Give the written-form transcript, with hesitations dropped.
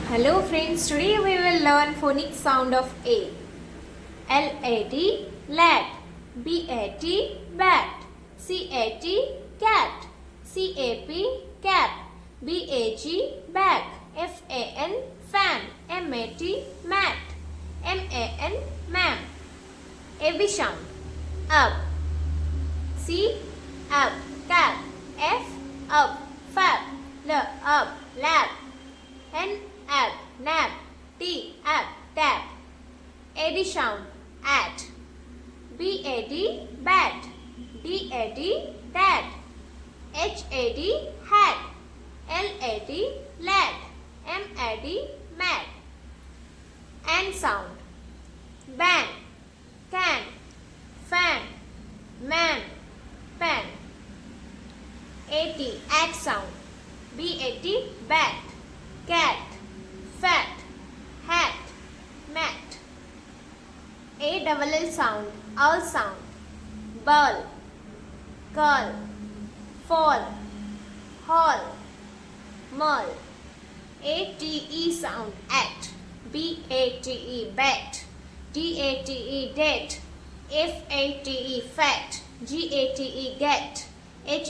Hello friends, today we will learn phonic sound of A. L-A-D, lad. B-A-T, bat. C-A-T, cat. C-A-P, cap. B-A-G, bag. F-A-N, fan. M-A-T, mat. M-A-N, ma'am. A-B sound. Up. C, up, cap. F, up, fab. L, up, lab. N, ab, nab. T, ab, tap. AD sound, at. BAD, bat. DAD, dad. HAD, hat. LAD, lad. MAD, mad. N sound, ban, can, fan, man, pan. AT, at sound. BAT, bat. Cat, fat, hat, mat. A double L sound, owl sound. Ball, curl, fall, hall, mull. ATE sound, at. BATE, bat. DATE, det. FATE, fat. GATE, get. HAT